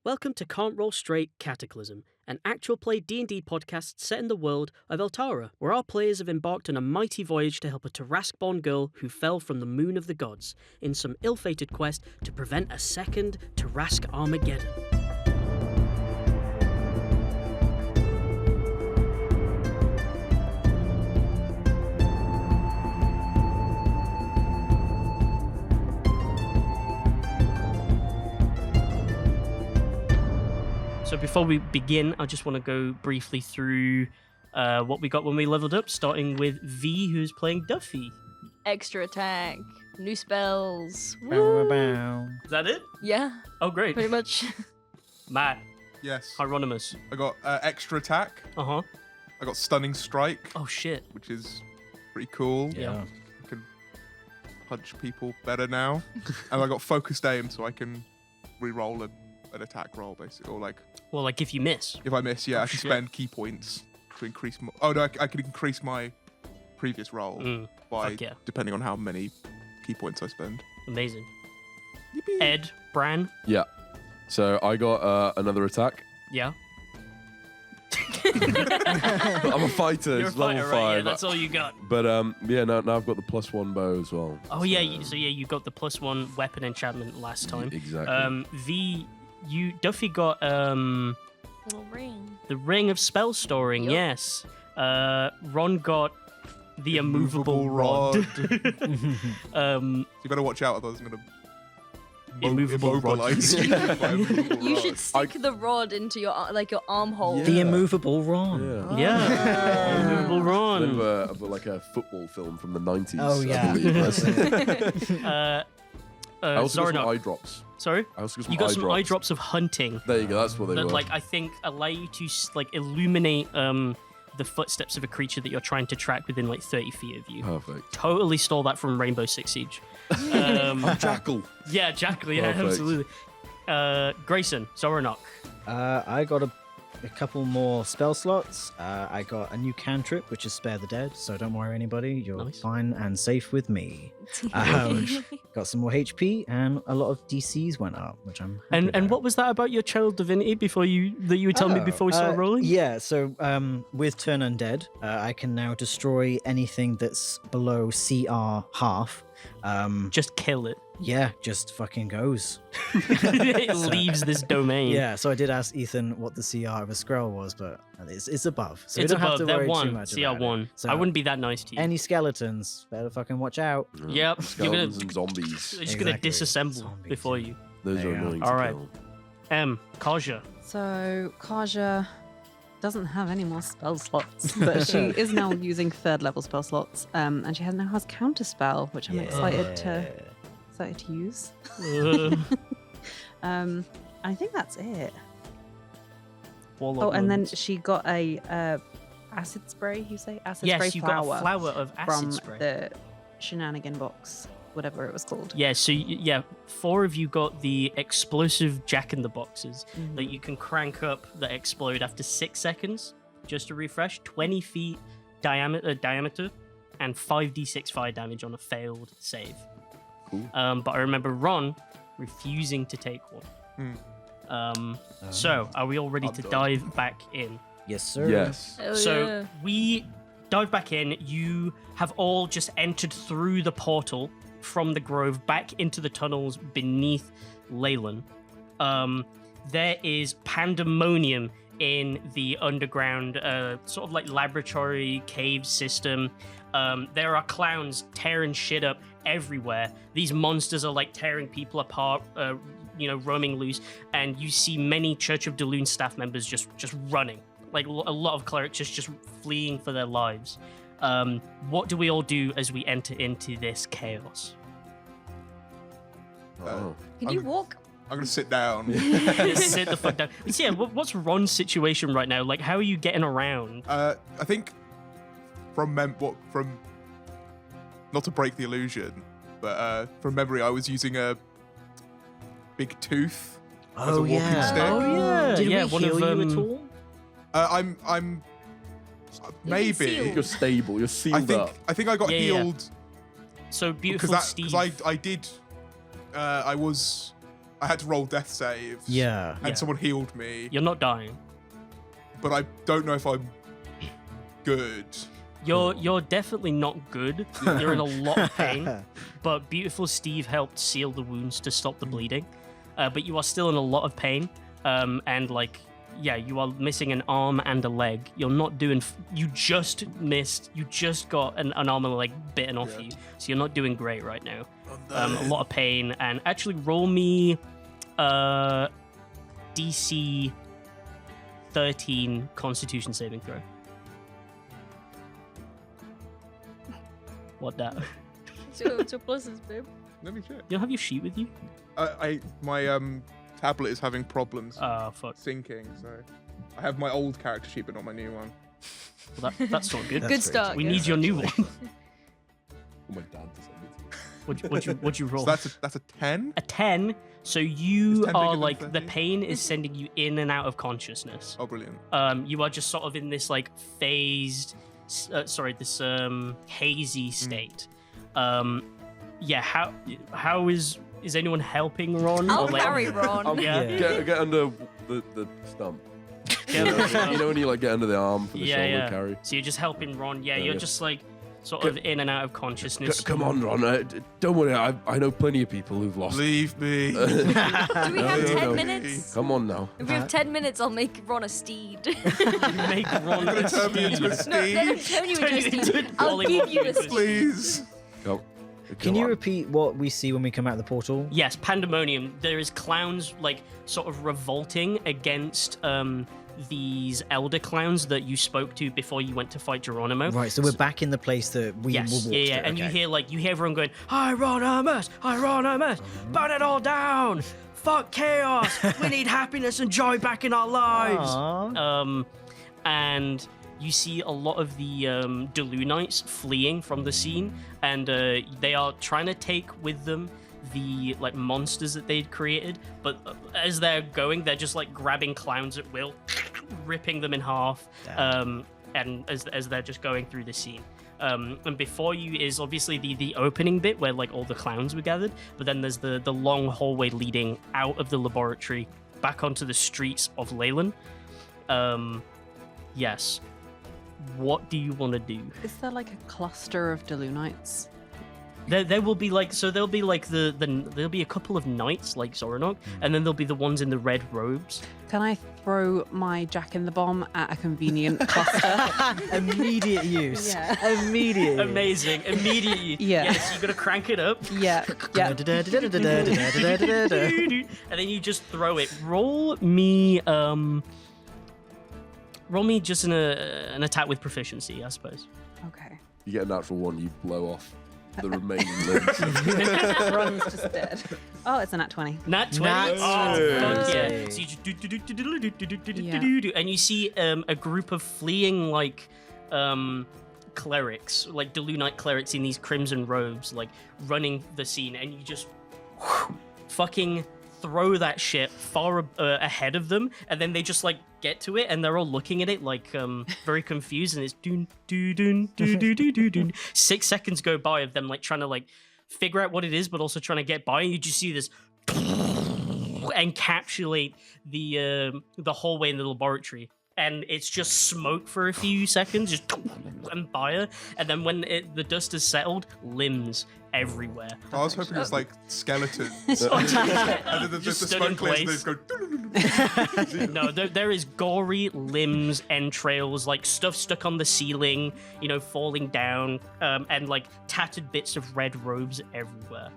Welcome to Can't Roll Straight Cataclysm, an actual play D&D podcast set in the world of Eltara, where our players have embarked on a mighty voyage to help a Tarrasque-born girl who fell from the moon of the gods in some ill-fated quest to prevent a second Tarrasque Armageddon. So before we begin, I just want to go briefly through what we got when we leveled up, starting with V, who's playing Duffy. Extra attack, new spells. Bow, bow, bow. Is that it? Yeah, Oh, great. pretty much. Matt, Yes. Hieronymus. I got extra attack. Uh-huh. I got stunning strike, Oh, shit. which is pretty cool. Yeah. I can punch people better now. And I got focused aim, so I can re-roll an attack roll, basically. Or like, Well, like if you miss. if I miss, yeah, Oh, I can shit. spend key points to increase my... Oh, no, I can increase my previous roll by, fuck yeah. depending on how many key points I spend. Amazing. Yippee. Ed, Bran. Yeah. So I got another attack. Yeah. I'm a fighter. You're a It's fighter, level right? 5. Yeah, that's all you got. But yeah, now I've got the +1 bow as well. Oh, yeah. You got the +1 weapon enchantment last time. Exactly. V, Duffy got Little ring. the Ring of Spell Storing, Yup. yes. Ron got the immovable rod. So you better watch out, otherwise I'm going to Immovable rod. immobilize you. with my immovable You rod. should stick the rod into your your armhole. Yeah. The immovable Ron. Yeah. Yeah. Immovable Bit Ron. of like a football film from the 90s. Oh, I yeah. believe that's it. I also got some Zornok. eye drops. Sorry? I also got some You got eye some drops. eye drops of hunting There you go. That's what they that, were. like, I think allow you to illuminate the footsteps of a creature that you're trying to track within like 30 feet of you. Perfect. Totally stole that from Rainbow Six Siege. Jackal. Yeah, Jackal. Yeah, Perfect. absolutely. Grayson, Zoranok. I got a couple more spell slots. I got a new cantrip, which is Spare the Dead, so don't worry anybody, you're Nice. fine and safe with me. Got some more HP, and a lot of DCs went up, which I'm happy And about. what was that about your child divinity that you were telling me before we started rolling? Yeah, so with Turn Undead, I can now destroy anything that's below CR half. Just kill it. Yeah, just fucking goes. It leaves this domain. Yeah, so I did ask Ethan what the CR of a scroll was, but it's above. So It's we don't above. have to They're worry too one. much CR about one. it. So I wouldn't be that nice to you. any skeletons, better fucking watch out. Yep. You're gonna, Skeletons and zombies. they're just gonna Exactly. disassemble Zombies, before yeah. you. Those There are you go. annoying All to right. kill. Kaja. So Kaja doesn't have any more spell slots, but she is now using third level spell slots, and she now has counterspell, which I'm excited to use. I think that's it. Warlock And then moments. she got a acid spray. You say acid spray Yes, you flower, got a flower of acid from spray. the shenanigan box, whatever it was called. Yeah, so yeah, 4 of you got the explosive jack-in-the-boxes that you can crank up that explode after 6 seconds. Just to refresh, 20 feet diameter and 5d6 fire damage on a failed save. Cool. But I remember Ron refusing to take one. So, are we all ready I'm to done. dive back in? Yes, sir. Yes. Oh, So yeah. we dive back in. You have all just entered through the portal from the grove back into the tunnels beneath Leyland. There is pandemonium in the underground, sort of like laboratory cave system. There are clowns tearing shit up everywhere. These monsters are like tearing people apart, roaming loose. And you see many Church of Daloon staff members just running. Like a lot of clerics just fleeing for their lives. What do we all do as we enter into this chaos? Oh. Can you walk? I'm going to sit down. Sit the fuck down. So yeah, what's Ron's situation right now? Like, how are you getting around? I think from not to break the illusion, but from memory, I was using a big tooth as a walking stick. Oh yeah, Did yeah. we One heal of you at all? I'm maybe. sealed. You're stable. You're sealed up. I think I got Yeah, yeah. healed So beautiful, because Steve. I did. I was I had to roll death saves. Yeah. And Yeah. someone healed me, You're not dying. but I don't know if I'm good. You're definitely not good. You're in a lot of pain. But beautiful Steve helped seal the wounds to stop the bleeding. But you are still in a lot of pain. And like, yeah, you are missing an arm and a leg. You're not doing. You just missed. You just got an arm and a leg bitten off you. So you're not doing great right now. A lot of pain. And actually, roll me DC 13 Constitution saving throw. What that? So pluses, babe. Let me check. You don't have your sheet with you? My tablet is having problems Oh, fuck. syncing, so I have my old character sheet, but not my new one. Well, that's not good. That's Good very start. We good need your start. new one. Oh, my dad decided. What'd you roll? So that's a 10. A 10. So you Is 10 bigger are than like, the 13? pain is sending you in and out of consciousness. Oh, brilliant. You are just sort of in this like phased, this hazy state. Yeah. How is anyone helping Ron? I'll Or, like- carry Ron. Yeah. Get under the stump. Yeah, You know when you like get under the arm for the shoulder carry. So you're just helping Ron. Yeah, Yeah, you're yeah. just like sort of in and out of consciousness. Come on, Ron. Don't worry. I know plenty of people who've lost. Leave me. Do we have No, 10 no. minutes? Come on now. If we have 10 minutes, I'll make Ron a steed. You make Ron You're gonna turn me into a steed. No, let him steed? turn you Turn into a you steed. into a I'll Polly give Wonka you a into a steed. Please. Go. Can Go you on. repeat what we see when we come out of the portal? Yes, pandemonium. There is clowns like sort of revolting against these elder clowns that you spoke to before you went to fight Geronimo. Right, so we're back in the place that we Yes, walked yeah, to. and you okay. hear everyone going, Hieronymus, Hieronymus, burn it all down, fuck chaos, we need happiness and joy back in our lives. Aw. And you see a lot of the Delunites fleeing from the scene, and they are trying to take with them the like monsters that they'd created, but as they're going, they're just like grabbing clowns at will, ripping them in half, and as they're just going through the scene. And before you is obviously the opening bit where like all the clowns were gathered, but then there's the long hallway leading out of the laboratory back onto the streets of Leyland. Yes. What do you want to do? Is there like a cluster of Delunites? There will be like, so there'll be like there'll be a couple of knights like Zoranok, and then there'll be the ones in the red robes. Can I throw my Jack in the Bomb at a convenient cluster? Immediate use. Yeah. Immediate use. Amazing, immediately. Yeah. Yes, you gotta crank it up. Yeah. Yeah. And then you just throw it. Roll me just an attack with proficiency, I suppose. Okay. You get a natural one, you blow off the remaining limbs. Ron's just dead. Oh, it's a nat 20. Nat 20. Nat Oh, 20. fuck yeah. So you just do, and you see a group of fleeing like clerics, like Delunite clerics in these crimson robes, like running the scene, and you just fucking throw that shit far ahead of them, and then they just like get to it, and they're all looking at it like very confused, and it's doon doo doon doo doo doo doo doon. 6 seconds go by of them like trying to like figure out what it is, but also trying to get by, and you just see this encapsulate the hallway in the laboratory. And it's just smoke for a few seconds, just and fire. And then when the dust has settled, limbs everywhere. I was hoping it was like skeletons. Yeah. And then the Just stood smoke in clears and they place. just go. No, there is gory limbs, entrails, like stuff stuck on the ceiling, falling down, and like tattered bits of red robes everywhere.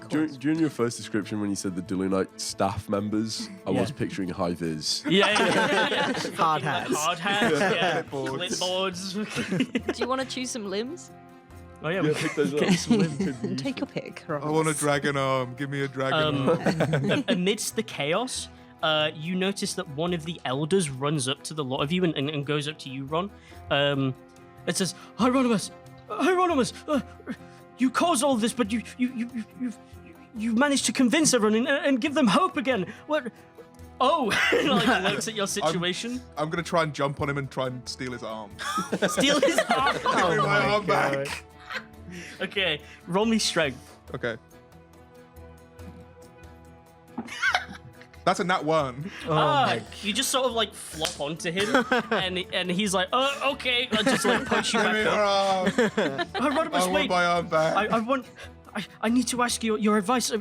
During your first description, when you said the Delunite staff members, I was picturing high vis. Yeah. Hard Fucking, like, hats. hard hats, yeah. Clipboards. Clipboards. Do you want to choose some limbs? Oh yeah, we pick those up. get some limbs. Take your pick. I want a dragon arm. Give me a dragon arm. Amidst the chaos, you notice that one of the elders runs up to the lot of you and goes up to you, Ron. It says, Hieronymus, you caused all this, but you've managed to convince everyone and give them hope again. What? Oh, like looks at your situation. I'm gonna try and jump on him and try and steal his arm. Steal his arm. Give me my arm back. Okay, roll me strength. Okay. That's a nat 1. You just sort of like flop onto him, and he's like, "Oh, okay." I just like push you Give me back your up. arm. Rodimus, I want wait. my arm back. I want. I need to ask your advice.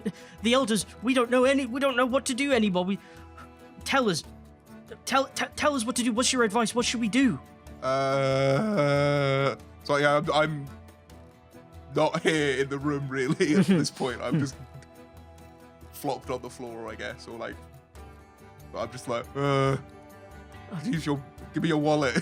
The elders, we don't know what to do anymore. Tell us what to do. What's your advice? What should we do? So yeah, I'm not here in the room really at this point. I'm just flopped on the floor, I guess, or like I'm just like, give me your wallet.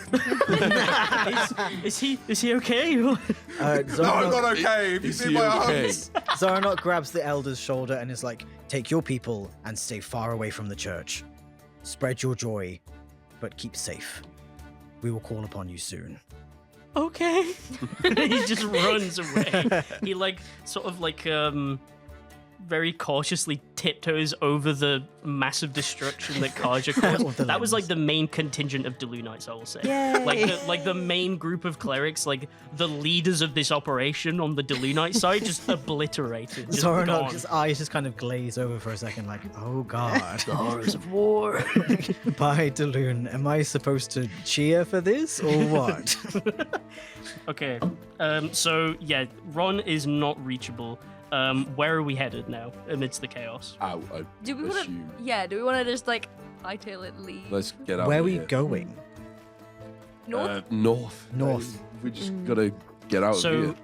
Is he okay? No, I'm not okay. If you Is see he my okay? arms. Zoranok grabs the elder's shoulder and is like, "Take your people and stay far away from the church. Spread your joy, but keep safe. We will call upon you soon." Okay. He just runs away. He like sort of like very cautiously tiptoes over the massive destruction that Kaja Of caused. the That was like limbs. the main contingent of Delunites, I will say. Yay. Like the main group of clerics, like the leaders of this operation on the Delunite side, just obliterated. Just gone. Zoranok's eyes just kind of glaze over for a second, like, "Oh God." The horrors of war. By Delune, am I supposed to cheer for this or what? Okay. So yeah, Ron is not reachable. Where are we headed now amidst the chaos? Out, I Do we want to? assume. Yeah. Do we want to just like hightail it, leave? Let's get out Where of are we here. going? North? North. North. We just gotta get out of So, here.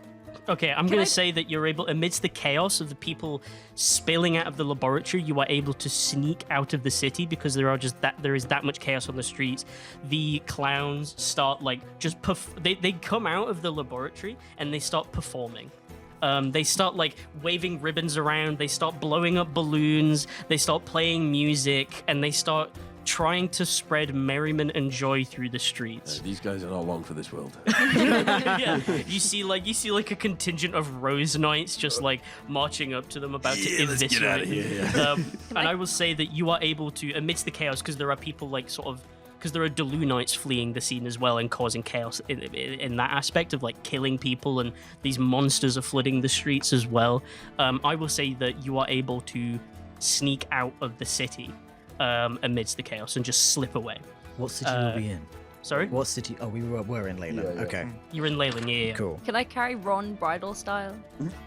okay, I'm Can going I- to say that you're able, amidst the chaos of the people spilling out of the laboratory, you are able to sneak out of the city because there is that much chaos on the streets. The clowns start like just they come out of the laboratory and they start performing. They start like waving ribbons around. They start blowing up balloons. They start playing music, and they start trying to spread merriment and joy through the streets. These guys are not long for this world. Yeah, you see like a contingent of Rose Knights just like marching up to them, about to let's eviscerate. get out of here. And I will say that you are able to, amidst the chaos, because there are people like sort of. Because there are Delunites fleeing the scene as well and causing chaos in that aspect of like killing people, and these monsters are flooding the streets as well. I will say that you are able to sneak out of the city amidst the chaos and just slip away. What city were we in? Sorry? What city? Oh, we were in Leyland. Yeah, yeah. Okay, You're in Leyland, yeah. cool. Can I carry Ron bridal style?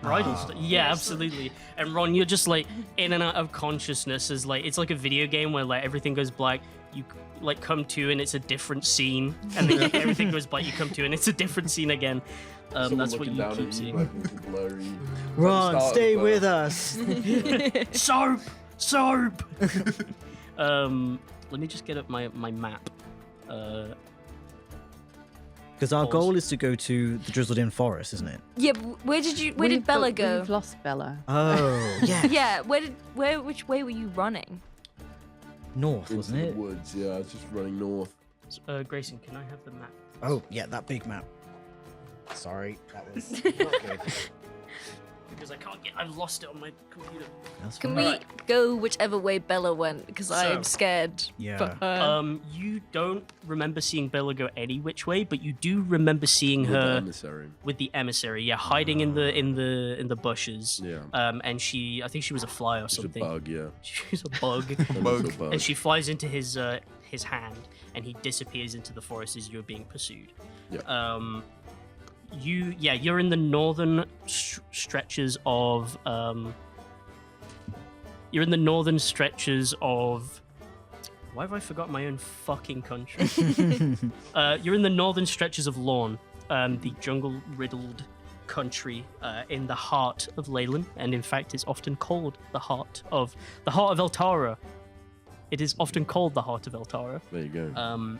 Bridal yeah, Yes. absolutely. And Ron, you're just like in and out of consciousness as like it's like a video game where like everything goes black. You like come to and it's a different scene, and then everything goes black. You come to and it's a different scene again. That's what you keep seeing. Like, with the blurry. Ron, Start stay of, with us. Soap. Let me just get up my map. Because our Pause. goal is to go to the Drizzled In Forest, isn't it? Yeah. But where did Bella go? We've lost Bella. Oh, yeah. Yeah. Which way were you running? North, Into wasn't the it? woods, yeah. I was just running north. Grayson, can I have the map? Oh, yeah, that big map. Sorry, that was not good. Because I can't get. I've lost it on my computer. That's Can fine. we go whichever way Bella went? Because I'm scared. Yeah. For her. You don't remember seeing Bella go any which way, but you do remember seeing With the her emissary. with the emissary, yeah, hiding in the bushes. Yeah. And I think she was a fly or It's a something. bug, yeah. She's a bug. A little bug. And she flies into his hand, and he disappears into the forest as you're being pursued. Yeah. You're in the northern stretches of You're in the northern stretches of. Why have I forgotten my own fucking country? You're in the northern stretches of Lorne, the jungle-riddled country in the heart of Leyland, and in fact, it's often called the heart of Eltara. It is often called the heart of Eltara. There you go.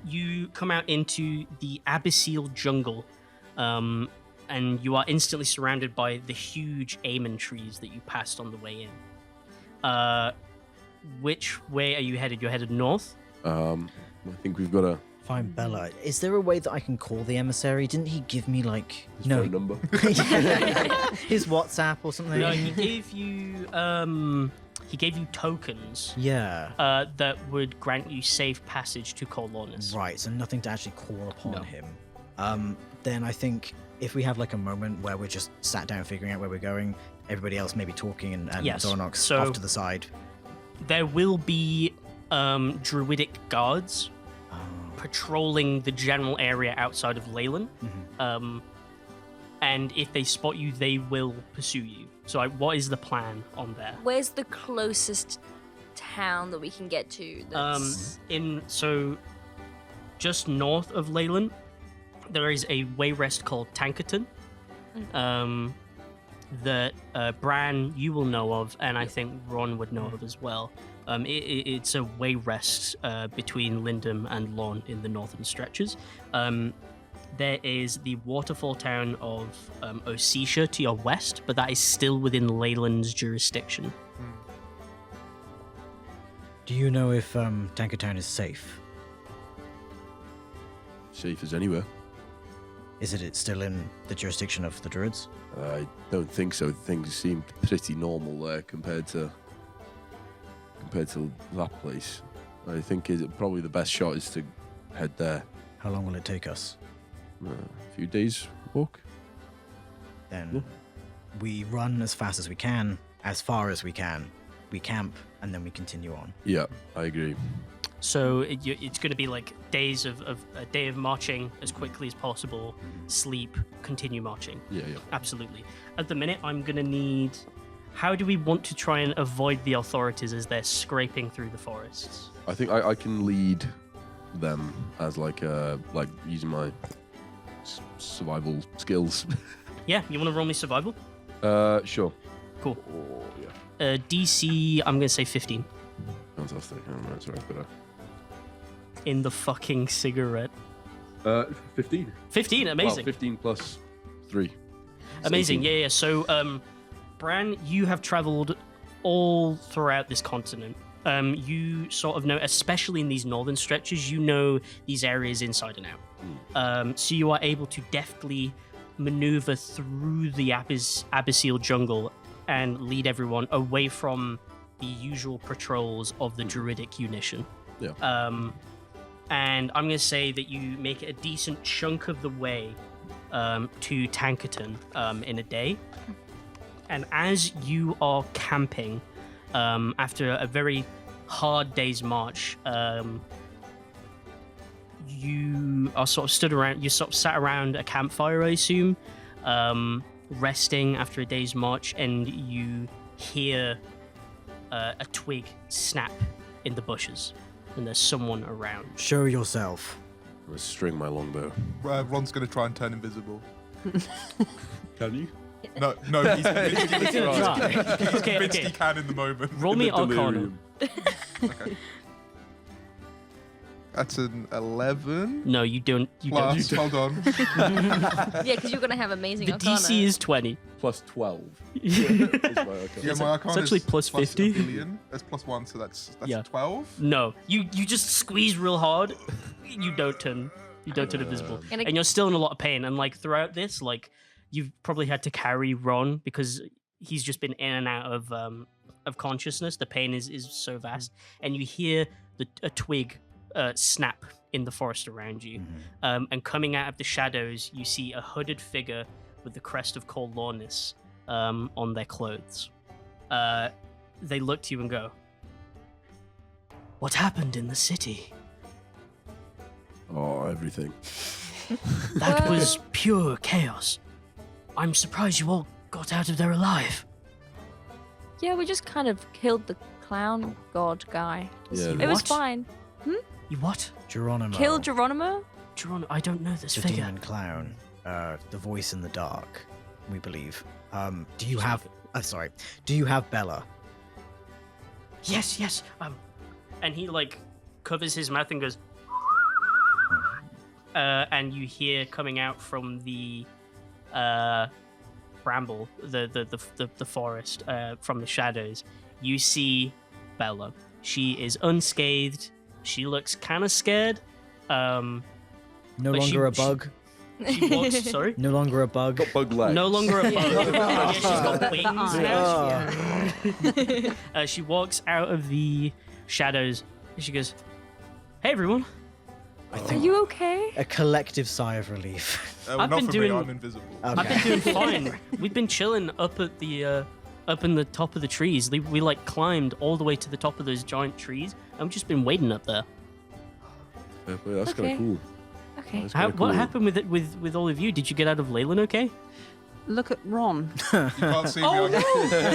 You come out into the abyssal jungle, and you are instantly surrounded by the huge almond trees that you passed on the way in. Which way are you headed? You're headed north? I think we've got a Find Bella. Is there a way that I can call the emissary? Didn't he give me, like, phone number. his WhatsApp or something? No, he gave you tokens Yeah. that would grant you safe passage to Colonus. Right, so nothing to actually call upon No. him. Then I think if we have like a moment where we're just sat down figuring out where we're going, everybody else maybe talking and Yes, Zornox so- off to the side. There will be druidic guards Oh. patrolling the general area outside of Leyland. Mhm. And if they spot you, they will pursue you. So, what is the plan on there? Where's the closest town that we can get to? That's... So just north of Leyland, there is a wayrest called Tankerton. That Bran you will know of, and I think Ron would know of as well. It's a wayrest between Lindum and Lorne in the northern stretches. There is the waterfall town of Osetia to your west, but that is still within Leyland's jurisdiction. Do you know if Tankertown is safe? Safe as anywhere. Is it still in the jurisdiction of the Druids? I don't think so. Things seem pretty normal there compared to that place. I think probably the best shot is to head there. How long will it take us? A few days walk. Then we run as fast as we can, as far as we can. We camp, and then we continue on. Yeah, I agree. So it's going to be like days of a day of marching as quickly as possible, sleep, continue marching. Yeah. Absolutely. At the minute, I'm going to need... How do we want to try and avoid the authorities as they're scraping through the forests? I think I can lead them as like using my survival skills. Yeah, you want to roll me survival? Sure. Cool. Oh, yeah. DC, I'm going to say 15. Fantastic. Oh, right, sorry, but In the fucking cigarette. 15. 15, amazing. Well, 15 plus 3. Amazing, yeah. So, Bran, you have traveled all throughout this continent. You sort of know, especially in these northern stretches, you know these areas inside and out. So you are able to deftly maneuver through the abyssal jungle and lead everyone away from the usual patrols of the druidic unition. Yeah. And I'm going to say that you make it a decent chunk of the way to Tankerton in a day. And as you are camping, after a very hard day's march, you are sort of sat around a campfire, I assume, resting after a day's march, and you hear a twig snap in the bushes, and there's someone around. Show yourself. I'm gonna string my longbow. Ron's going to try and turn invisible. Can you? No, he's He's gonna try. Okay, convinced okay. he can in the moment. Roll me Arcana. Delirium. Okay. That's an 11. No, you don't. You Plus, don't. hold on. Yeah, because you're gonna have amazing The Arcana. DC is 20. Plus 12. Yeah. Is my Arcana. Yeah, my Arcana It's actually is plus a 50. billion. That's plus 1, so that's Yeah. 12. No, you just squeeze real hard. You don't turn invisible, And and you're still in a lot of pain. And like throughout this, like you've probably had to carry Ron because he's just been in and out of consciousness. The pain is so vast, and you hear a twig snap in the forest around you. And coming out of the shadows, you see a hooded figure with the crest of Corlornis on their clothes. They look to you and go, "What happened in the city? Oh, everything. That was pure chaos. I'm surprised you all got out of there alive." Yeah, we just kind of killed the clown god guy. Yeah. It was What? fine. You what? Geronimo. Killed Geronimo? Geron, I don't know this the figure. demon clown. The voice in the dark, we believe. Do you have... Do you have Bella? Yes. And he like covers his mouth and goes, and you hear coming out from the bramble, the forest, from the shadows, you see Bella. She is unscathed. She looks kind of scared. No But longer a she- bug? She walks. Sorry. No longer a bug? Got bug legs. No longer a bug. Yeah, she's got The wings eyes. now. She walks out of the shadows and she goes, "Hey everyone." I Are think you okay? a collective sigh of relief. I've Not been for doing- me, I'm invisible. Okay. I've been doing fine. We've been chilling up at the up in the top of the trees. We like climbed all the way to the top of those giant trees, and we've just been waiting up there. Yeah, but that's kind Okay. of cool. Okay. That's kinda What cool. happened with it with all of you? Did you get out of Leyland okay? Look at Ron. You can't see me. Oh,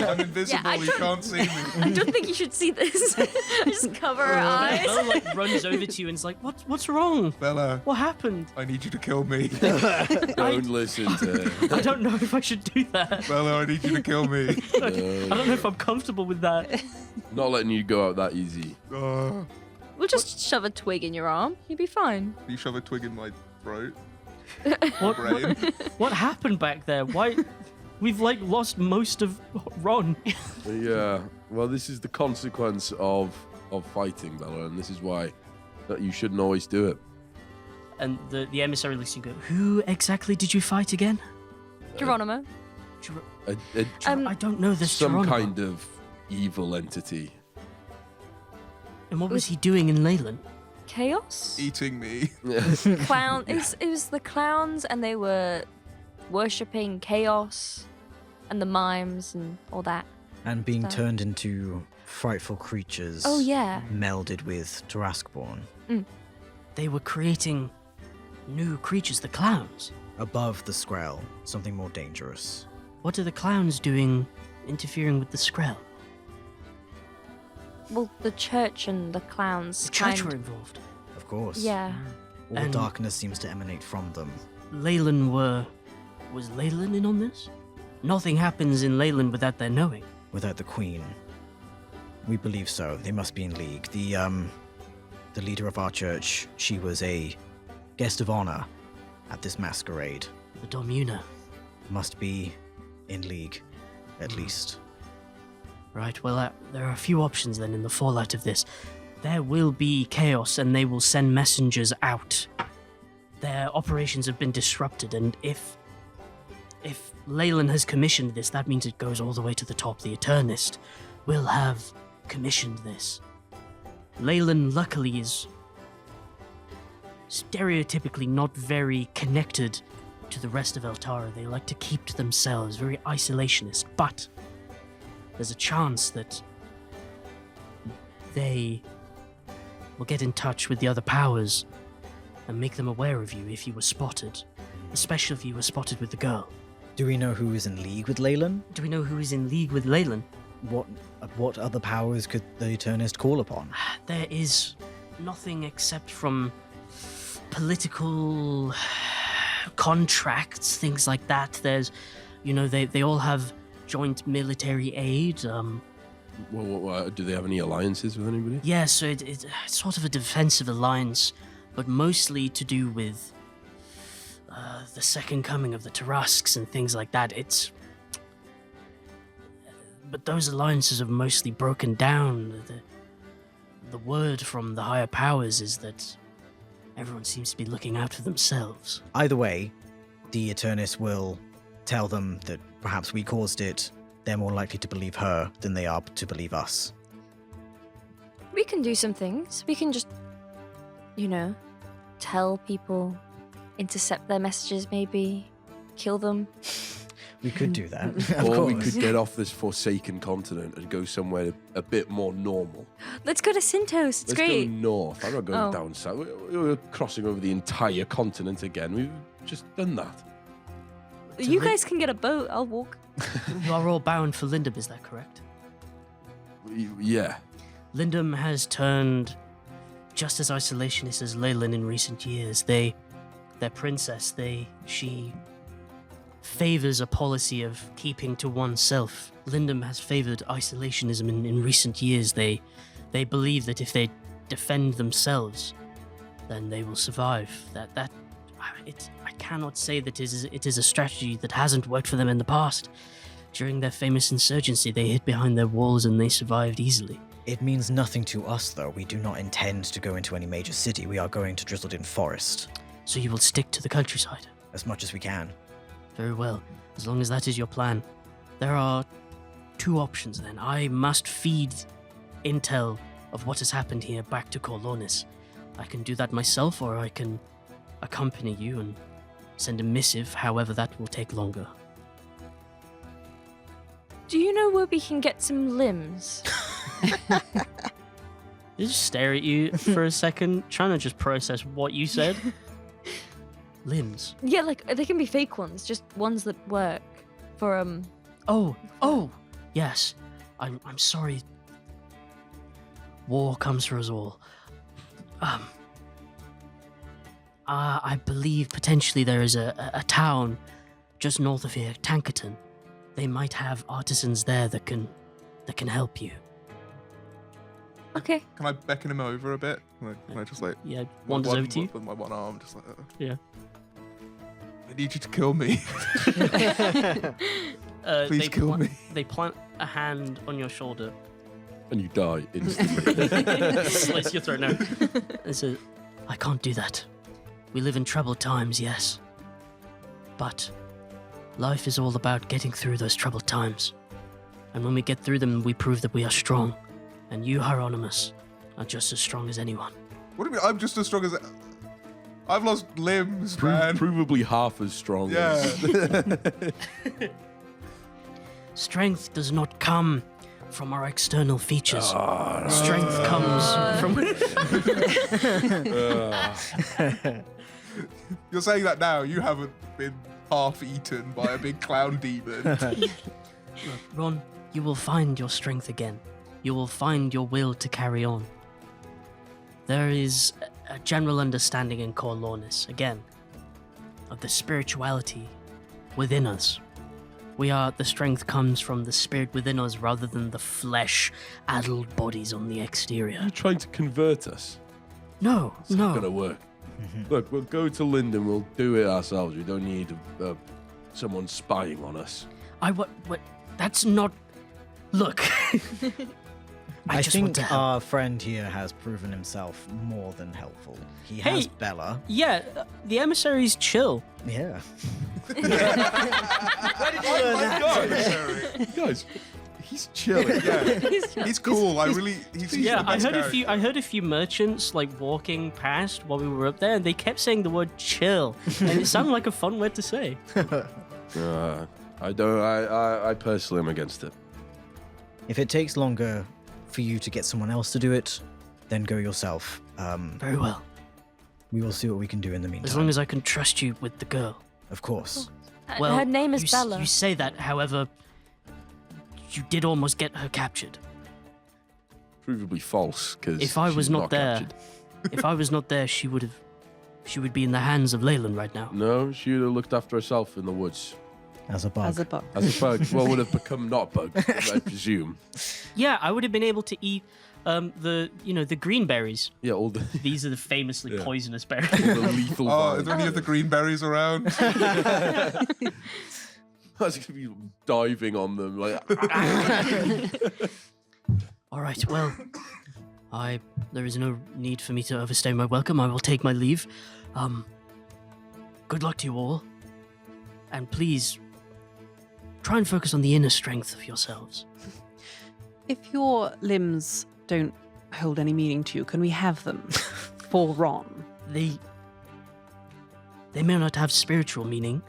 I'm invisible. I You don't- can't see me. I don't think you should see this. Just cover our eyes. Bella like runs over to you and is like, "What's wrong? Bella, What happened? I need you to kill me. Don't listen to him. I don't know if I should do that. Bella, I need you to kill me. I don't know if I'm comfortable with that." Not letting you go out that easy. We'll just shove a twig in your arm. You'll be fine. You shove a twig in my throat. What Brain. what happened back there? Why? We've like lost most of Ron. Yeah. Well, this is the consequence of fighting, Bella, and this is why that you shouldn't always do it. And the emissary looks at you and go, "Who exactly did you fight again?" Geronimo. I don't know this. Some Geronimo. kind of evil entity. And what was he doing in Leyland? Chaos? Eating me. Clown. It was the clowns, and they were worshipping chaos and the mimes and all that. And being So- turned into frightful creatures. Oh, yeah. Melded with Taraskborn. They were creating new creatures, the clowns. Above the Skrell, something more dangerous. What are the clowns doing interfering with the Skrell? Well, the church and the clowns. The church kind- were involved. Of course. Yeah. All And- darkness seems to emanate from them. Leyland was Leyland in on this? Nothing happens in Leyland without their knowing. Without the Queen. We believe so. They must be in league. The leader of our church, she was a guest of honor at this masquerade. The Domuna. Must be in league, at least. Right, well, there are a few options then in the fallout of this. There will be chaos and they will send messengers out. Their operations have been disrupted, and if Leyland has commissioned this, that means it goes all the way to the top. The Eternist will have commissioned this. Leyland, luckily, is stereotypically not very connected to the rest of Eltara. They like to keep to themselves, very isolationist, but there's a chance that they will get in touch with the other powers and make them aware of you if you were spotted, especially if you were spotted with the girl. Do we know who is in league with Leyland? Do we know who is in league with Leyland? What other powers could the Eternist call upon? There is nothing except from political contracts, things like that. There's, they all have joint military aid. What, do they have any alliances with anybody? Yeah, so it's sort of a defensive alliance, but mostly to do with the second coming of the Tarasks and things like that. But those alliances have mostly broken down. The word from the higher powers is that everyone seems to be looking out for themselves. Either way, the Eternist will tell them that perhaps we caused it. They're more likely to believe her than they are to believe us. We can do some things. We can just, tell people, intercept their messages, maybe, kill them. We could do that. Of Or we course. could get off this forsaken continent and go somewhere a bit more normal. Let's go to Sintos. It's Let's great. go north. I'm not going Oh. down south. We're crossing over the entire continent again. We've just done that. You guys can get a boat. I'll walk. You are all bound for Lindum, is that correct? Yeah. Lindum has turned just as isolationist as Leyland in recent years. Their princess, she favors a policy of keeping to oneself. Lindum has favored isolationism in recent years. They believe that if they defend themselves, then they will survive. I cannot say that it is a strategy that hasn't worked for them in the past. During their famous insurgency, they hid behind their walls and they survived easily. It means nothing to us, though. We do not intend to go into any major city. We are going to Drizzledin Forest. So you will stick to the countryside. As much as we can. Very well, as long as that is your plan. There are two options then. I must feed intel of what has happened here back to Corlonis. I can do that myself, or I can accompany you and send a missive, however that will take longer. Do you know where we can get some limbs? They just stare at you for a second, trying to just process what you said. Limbs. Yeah, like they can be fake ones, just ones that work for Oh, yes. I'm sorry. War comes for us all. I believe potentially there is a town just north of here, Tankerton. They might have artisans there that can help you. Okay. Can I beckon him over a bit? Can I just like Yeah, wanders over to you. with my one arm, just like Yeah. I need you to kill me. Please kill me. They plant a hand on your shoulder. And you die instantly. Slice your throat now. They say, I can't do that. We live in troubled times, yes. But life is all about getting through those troubled times. And when we get through them, we prove that we are strong. And you, Hieronymus, are just as strong as anyone. What do you mean? I'm just as strong as. I've lost limbs, man. Provably half as strong. Yeah. Strength does not come from our external features. Strength comes from... You're saying that now. You haven't been half eaten by a big clown demon. Look, Ron, you will find your strength again. You will find your will to carry on. There is a general understanding in Core Lornis, again, of the spirituality within us. The strength comes from the spirit within us rather than the flesh-addled bodies on the exterior. You're trying to convert us. No, It's not no. gonna work. Look, we'll go to Linden. We'll do it ourselves. We don't need someone spying on us. What? That's not... Look. I just want think to help. our friend here has proven himself more than helpful. He has Hey. Bella. Yeah, the emissary's chill. Yeah. Where did you learn that? Guys, he's chilling. Yeah, he's cool. He's Yeah, the I best heard character. I heard a few merchants like walking past while we were up there, and they kept saying the word "chill," and it sounded like a fun word to say. I don't. I personally am against it. If it takes longer for you to get someone else to do it, then go yourself. Very well, We will see what we can do in the meantime. as long as I can trust you with the girl. Of course. Well, her name is you Bella. You say that, however, you did almost get her captured. Provably false, because If I was not there, captured. if I was not there, she would be in the hands of Leyland right now. No, she would have looked after herself in the woods. As a bug. As a bug. As a bug, well, would have become not bug, I presume. Yeah, I would have been able to eat the green berries. Yeah, all the, These are the famously Yeah. poisonous berries. all the lethal. Oh, vines. are there any of the green berries around? I was going to be diving on them, like. All right, well, there is no need for me to overstay my welcome. I will take my leave. Good luck to you all. And please, try and focus on the inner strength of yourselves. If your limbs don't hold any meaning to you, can we have them for Ron? They may not have spiritual meaning,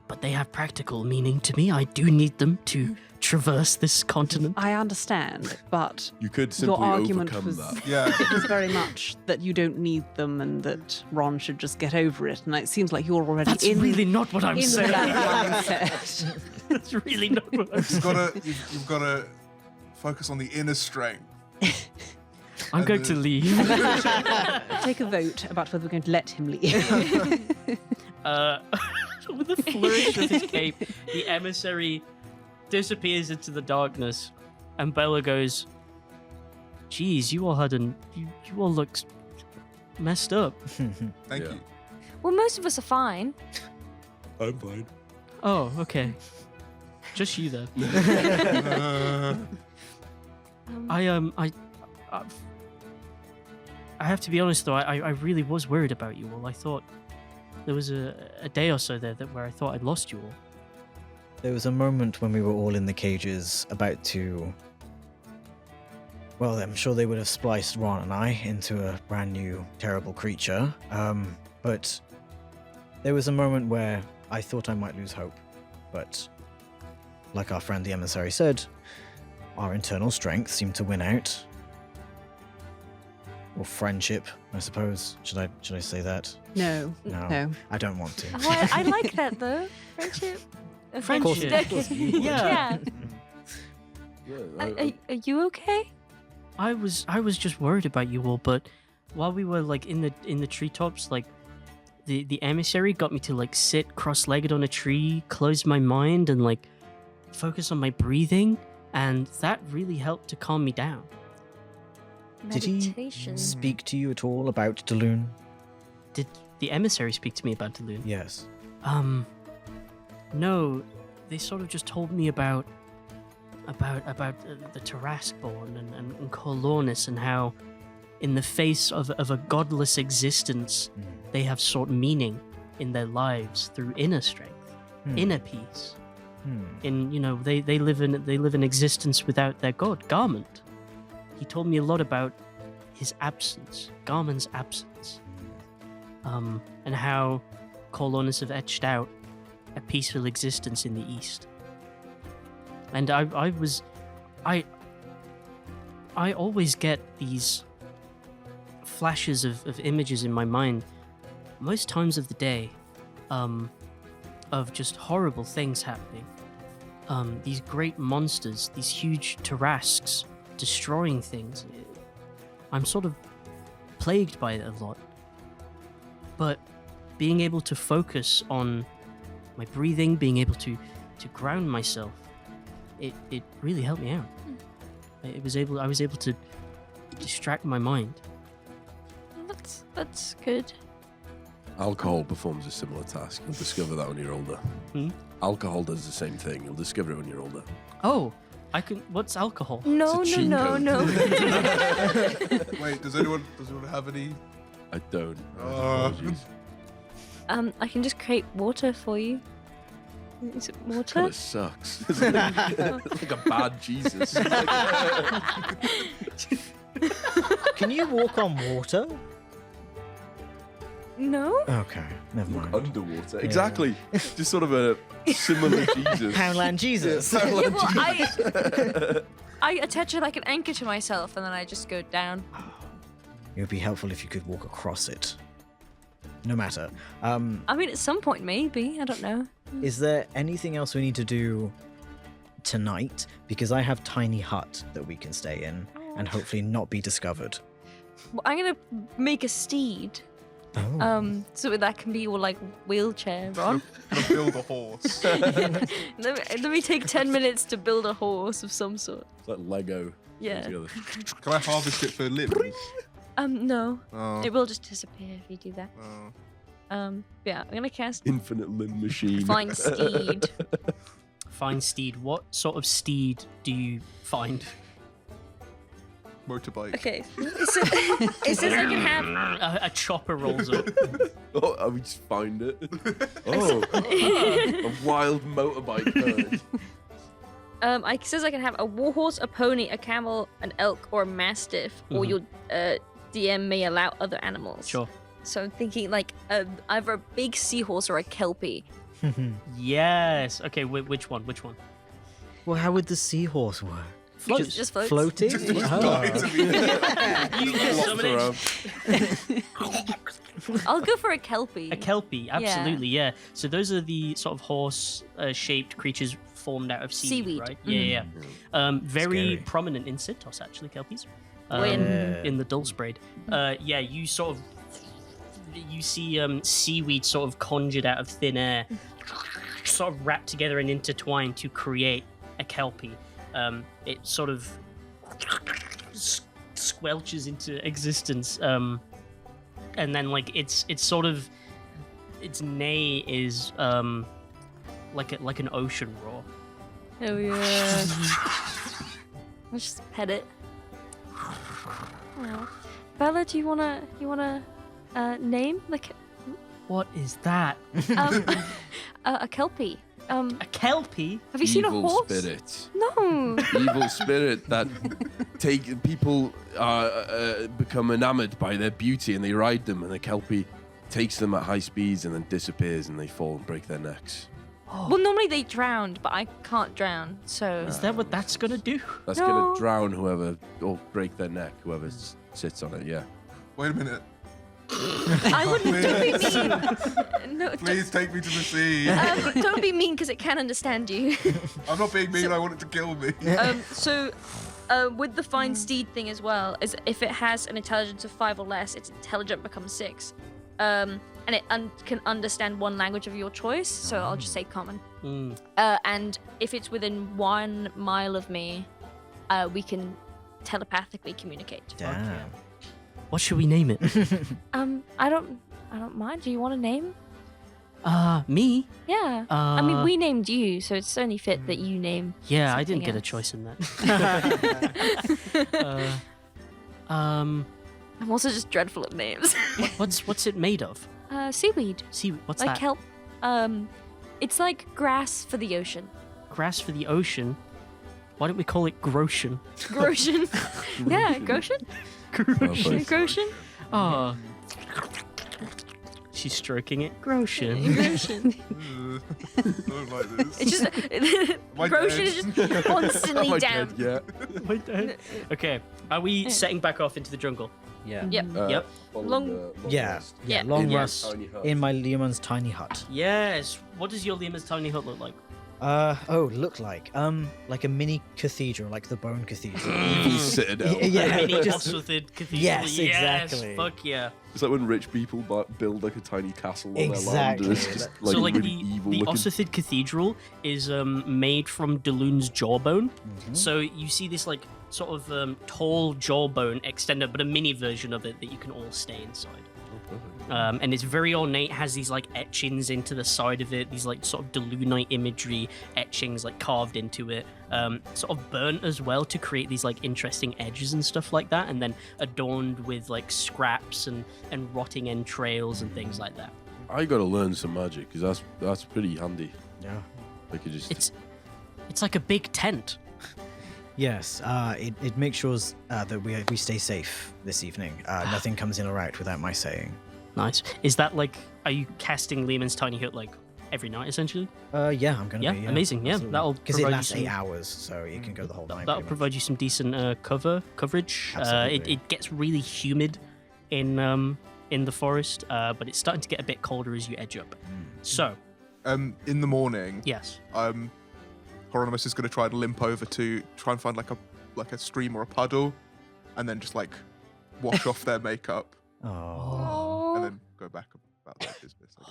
but they have practical meaning to me. I do need them to traverse this continent. I understand, but You could your simply argument overcome was, that. Yeah. it was very much that you don't need them and that Ron should just get over it. And it seems like you're already That's in, really not what I'm in saying. that mindset. That's really not what I'm saying. You've got to focus on the inner strength. I'm going to leave. Take a vote about whether we're going to let him leave. With a flourish of his cape, the emissary disappears into the darkness, and Bella goes, "Geez, you all looked messed up." Thank Yeah. you. Well, most of us are fine. I'm fine. Oh, okay. Just you then. I have to be honest though. I really was worried about you all. I thought there was a day or so there where I thought I'd lost you all. There was a moment when we were all in the cages about to... Well, I'm sure they would have spliced Ron and I into a brand new, terrible creature. But there was a moment where I thought I might lose hope. But like our friend the emissary said, our internal strength seemed to win out. Or friendship, I suppose. Should I say that? No. No. I don't want to. Oh, I like that though. Friendship. Friendship. Yeah. Are you okay? I was just worried about you all, but while we were like in the treetops, like the emissary got me to like sit cross-legged on a tree, close my mind, and like focus on my breathing, and that really helped to calm me down. Did he Meditation. speak to you at all about Daloon? Did the emissary speak to me about Daloon? Yes. No, they sort of just told me about the Tarrasque-born and Colornis, and how in the face of a godless existence they have sought meaning in their lives through inner strength, inner peace. In they live in existence without their god, Garment. He told me a lot about his absence, Garment's absence, and how Colornis have etched out a peaceful existence in the east. And I always get these flashes of images in my mind, most times of the day, of just horrible things happening. These great monsters, these huge Tarrasques destroying things. I'm sort of plagued by it a lot. But being able to focus on my breathing, being able to ground myself, it really helped me out. I was able to distract my mind. That's good. Alcohol performs a similar task. You'll discover that when you're older. Alcohol does the same thing. You'll discover it when you're older. Oh, what's alcohol? No. It's a cheat code. Wait, does anyone have any? I don't. Apologies. I can just create water for you. Is it water? Kind of sucks. It's like a bad Jesus. Can you walk on water? No. Okay, never mind. Underwater. Exactly. Just sort of a similar Jesus. Poundland Jesus. Yeah, well, I attach it like an anchor to myself, and then I just go down. It would be helpful if you could walk across it. No matter. I mean, at some point, maybe. I don't know. Is there anything else we need to do tonight? Because I have tiny hut that we can stay in and hopefully not be discovered. Well, I'm gonna make a steed. Oh. So that can be all like wheelchair on. Gonna build a horse. let me take 10 minutes to build a horse of some sort. It's like Lego. Yeah. Together. Can I harvest it for limbs? No. Oh. It will just disappear if you do that. Oh. Yeah, I'm gonna cast Infinite limb machine. Find Steed. Find steed. What sort of steed do you find? Motorbike. Okay. It says I can have. A chopper rolls up. Oh, we just find it. Oh, a wild motorbike herd. It says I can have a warhorse, a pony, a camel, an elk, or a mastiff, or your DM may allow other animals. Sure. So I'm thinking like either a big seahorse or a kelpie. Yes. Okay. Which one? Well, how would the seahorse work? Floats. Just floats. Floating? Just Oh. dies immediately. You Flops summon it. around. I'll go for a kelpie. A kelpie, absolutely, yeah. So those are the sort of horse-shaped creatures formed out of seaweed, right? Yeah. Very Scary. prominent in Syntos, actually, kelpies. In the Dulsbraid. You sort of you see seaweed sort of conjured out of thin air, sort of wrapped together and intertwined to create a kelpie. It sort of squelches into existence, and then like its neigh is like an ocean roar. Oh yeah. Let's just pet it. Aw. Bella, do you wanna name like What is that? a kelpie? A kelpie? Have you seen a Evil horse? spirit. No. Evil spirit that take people become enamored by their beauty and they ride them, and the kelpie takes them at high speeds and then disappears and they fall and break their necks. Well, normally they drowned, but I can't drown, so. Is that what that's gonna do? That's No. gonna drown whoever or break their neck, whoever sits on it. Yeah. Wait a minute. I wouldn't. Don't be mean. No, Please take me to the sea. don't be mean because it can understand you. I'm not being mean. I want it to kill me. So, with the fine steed thing as well, is if it has an intelligence of 5 or less, its intelligence becomes 6. And it can understand one language of your choice, so I'll just say common. And if it's within 1 mile of me, we can telepathically communicate. Damn. What should we name it? I don't mind. Do you want a name? Me? Yeah. I mean, we named you, so it's only fit that you name. Yeah, I something didn't get a else. choice in that. I'm also just dreadful at names. What's it made of? Seaweed, See, what's like that? kelp. It's like grass for the ocean. Grass for the ocean. Why don't we call it Groshen? Groshen. Yeah, Groshen. Groshen. Groshen. Oh. She's stroking it. Groshen. Groshen. Don't like this. It's just I Groshen dead? is just constantly Am I down. dead yet? Okay, are we setting back off into the jungle? Yeah. Yep. Yep. follow Long- the Yeah. rest. Yeah. Yeah. Long In your rest tiny hut. in my Leomund's tiny hut. Yes. What does your Lima's tiny hut look like? Look like a mini cathedral, like the Bone Cathedral. Evil citadel. Yeah, Mini just- Osswithed Cathedral. Yes, exactly. Fuck yeah. It's like when rich people build like a tiny castle on Exactly. their land. And it's just like, So like really the evil the looking. Osswithed Cathedral is made from Daloon's jawbone. So you see this like sort of tall jawbone extender, but a mini version of it that you can all stay inside. And it's very ornate, has these like etchings into the side of it, these like sort of Daloonite imagery etchings like carved into it, sort of burnt as well to create these like interesting edges and stuff like that, and then adorned with like scraps and rotting entrails and things like that. I gotta learn some magic because that's pretty handy. Yeah. I could just It's like a big tent. Yes. It makes sure that we stay safe this evening. Nothing comes in or out without my saying. Nice. Is that like, are you casting Lehman's tiny hut like every night essentially? Yeah, I'm gonna Yeah, be. amazing. Yeah, that'll because it provide you lasts some- 8 hours, so you can go the whole night. That'll pretty provide you some decent coverage. Absolutely. It gets really humid in the forest, but it's starting to get a bit colder as you edge up. So, In the morning, yes. Hieronymus is going to try to limp over to try and find like a stream or a puddle, and then just like wash off their makeup, Oh. and then go back about their business. I guess,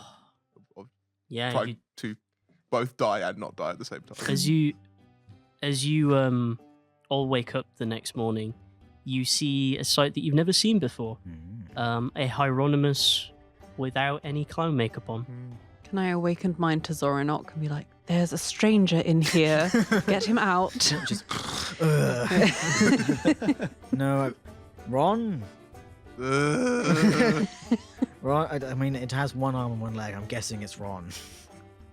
of Yeah, trying to both die and not die at the same time. as you all wake up the next morning, you see a sight that you've never seen before. A Hieronymus without any clown makeup on. Can I awaken mine to Zoranok and be like, there's a stranger in here. Get him out. Just. No, Ron. Ron. I mean, it has one arm and one leg. I'm guessing it's Ron.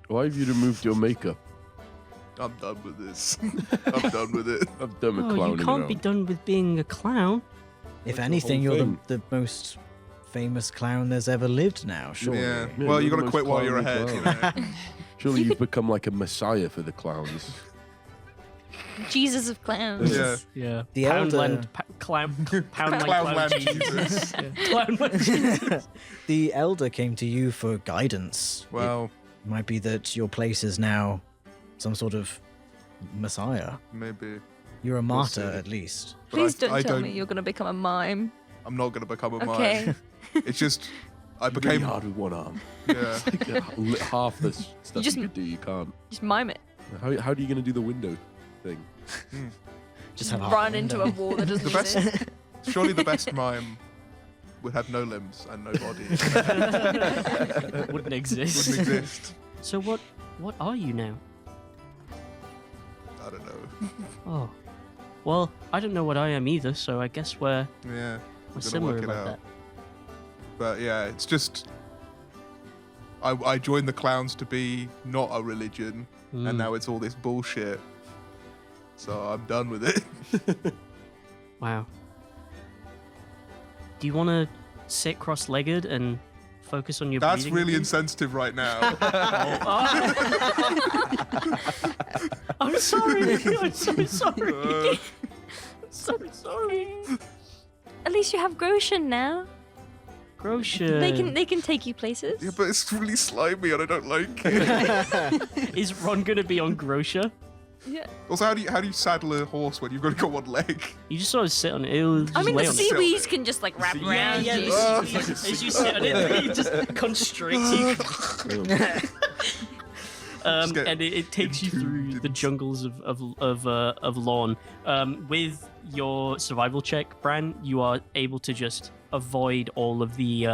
Why have you removed your makeup? I'm done with this. I'm done with it. I'm done with Oh, clowning you can't be around. done with being a clown. If the anything, whole you're thing. the most famous clown there's ever lived now, surely. Yeah. Yeah, Well, you you're got to the quit most while you're clowny ahead. You know? Surely you've become like a messiah for the clowns. Jesus of clowns. Yeah. Yeah. The Poundland, elder- Poundland Clownland Jesus. Jesus. Clownland Jesus. The elder came to you for guidance. Well, It might be that your place is now some sort of messiah. maybe. You're a martyr, see. at least. But Please don't I tell don't. me you're going to become a mime. I'm not going to become a Okay. mime. It's just I Really became. hard with one arm. Yeah. Like, half the stuff just- you could do, you can't. Just mime it. How are you going to do the window thing? Just have half Run a into window. a wall that doesn't The best- exist. Surely the best mime would have no limbs and no body. Wouldn't exist. Wouldn't exist. So what are you now? I don't know. Oh. Well, I don't know what I am either, so I guess we're Yeah. gonna similar work it about out. that. But yeah, it's just I joined the clowns to be not a religion, Mm. and now it's all this bullshit. So I'm done with it. Wow. Do you want to sit cross-legged and Focus on your That's breathing. really insensitive right now. I'm sorry. I'm so sorry. I'm so sorry. At least you have Groshen now. Groshen. They can take you places. Yeah, but it's really slimy and I don't like it. Is Ron gonna be on Grosha? Yeah. Also, how do you saddle a horse when you've got to go one leg? You just sort of sit on it. It'll just I mean, lay the on it. seaweeds can just like wrap around Yeah, you. as you sit on it, it just constricts you. And it takes you through the jungles of Lorne. With your survival check, Bran, you are able to just avoid all of the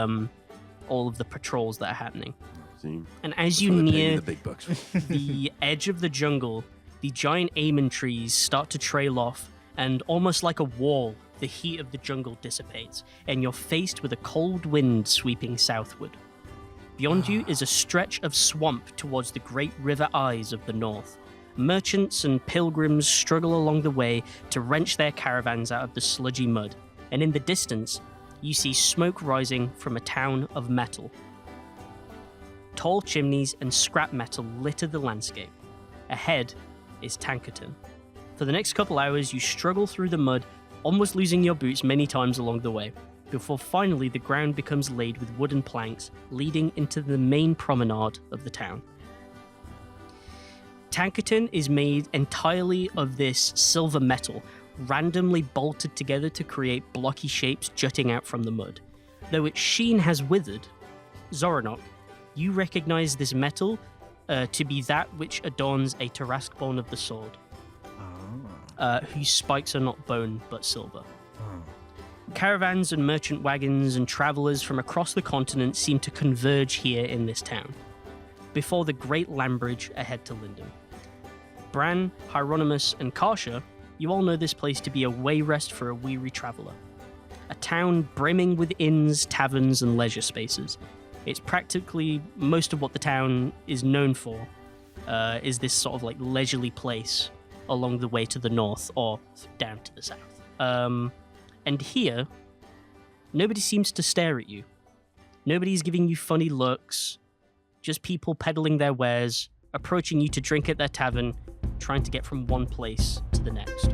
patrols that are happening. See? And as you That's why they pay me near the big bucks. the edge of the jungle, the giant almond trees start to trail off, and almost like a wall, the heat of the jungle dissipates, and you're faced with a cold wind sweeping southward. Beyond you is a stretch of swamp towards the great river eyes of the north. Merchants and pilgrims struggle along the way to wrench their caravans out of the sludgy mud, and in the distance, you see smoke rising from a town of metal. Tall chimneys and scrap metal litter the landscape. Ahead is Tankerton. For the next couple hours, you struggle through the mud, almost losing your boots many times along the way, before finally the ground becomes laid with wooden planks leading into the main promenade of the town. Tankerton is made entirely of this silver metal, randomly bolted together to create blocky shapes jutting out from the mud. Though its sheen has withered, Zoranok, you recognize this metal to be that which adorns a Taraskborn of the sword, whose spikes are not bone but silver. Caravans and merchant wagons and travelers from across the continent seem to converge here in this town, before the great land bridge ahead to Lindon. Bran, Hieronymus, and Karsha, you all know this place to be a way rest for a weary traveller. A town brimming with inns, taverns, and leisure spaces. It's practically most of what the town is known for, is this sort of like leisurely place along the way to the north or down to the south. And here, nobody seems to stare at you. Nobody's giving you funny looks, just people peddling their wares, approaching you to drink at their tavern, trying to get from one place to the next.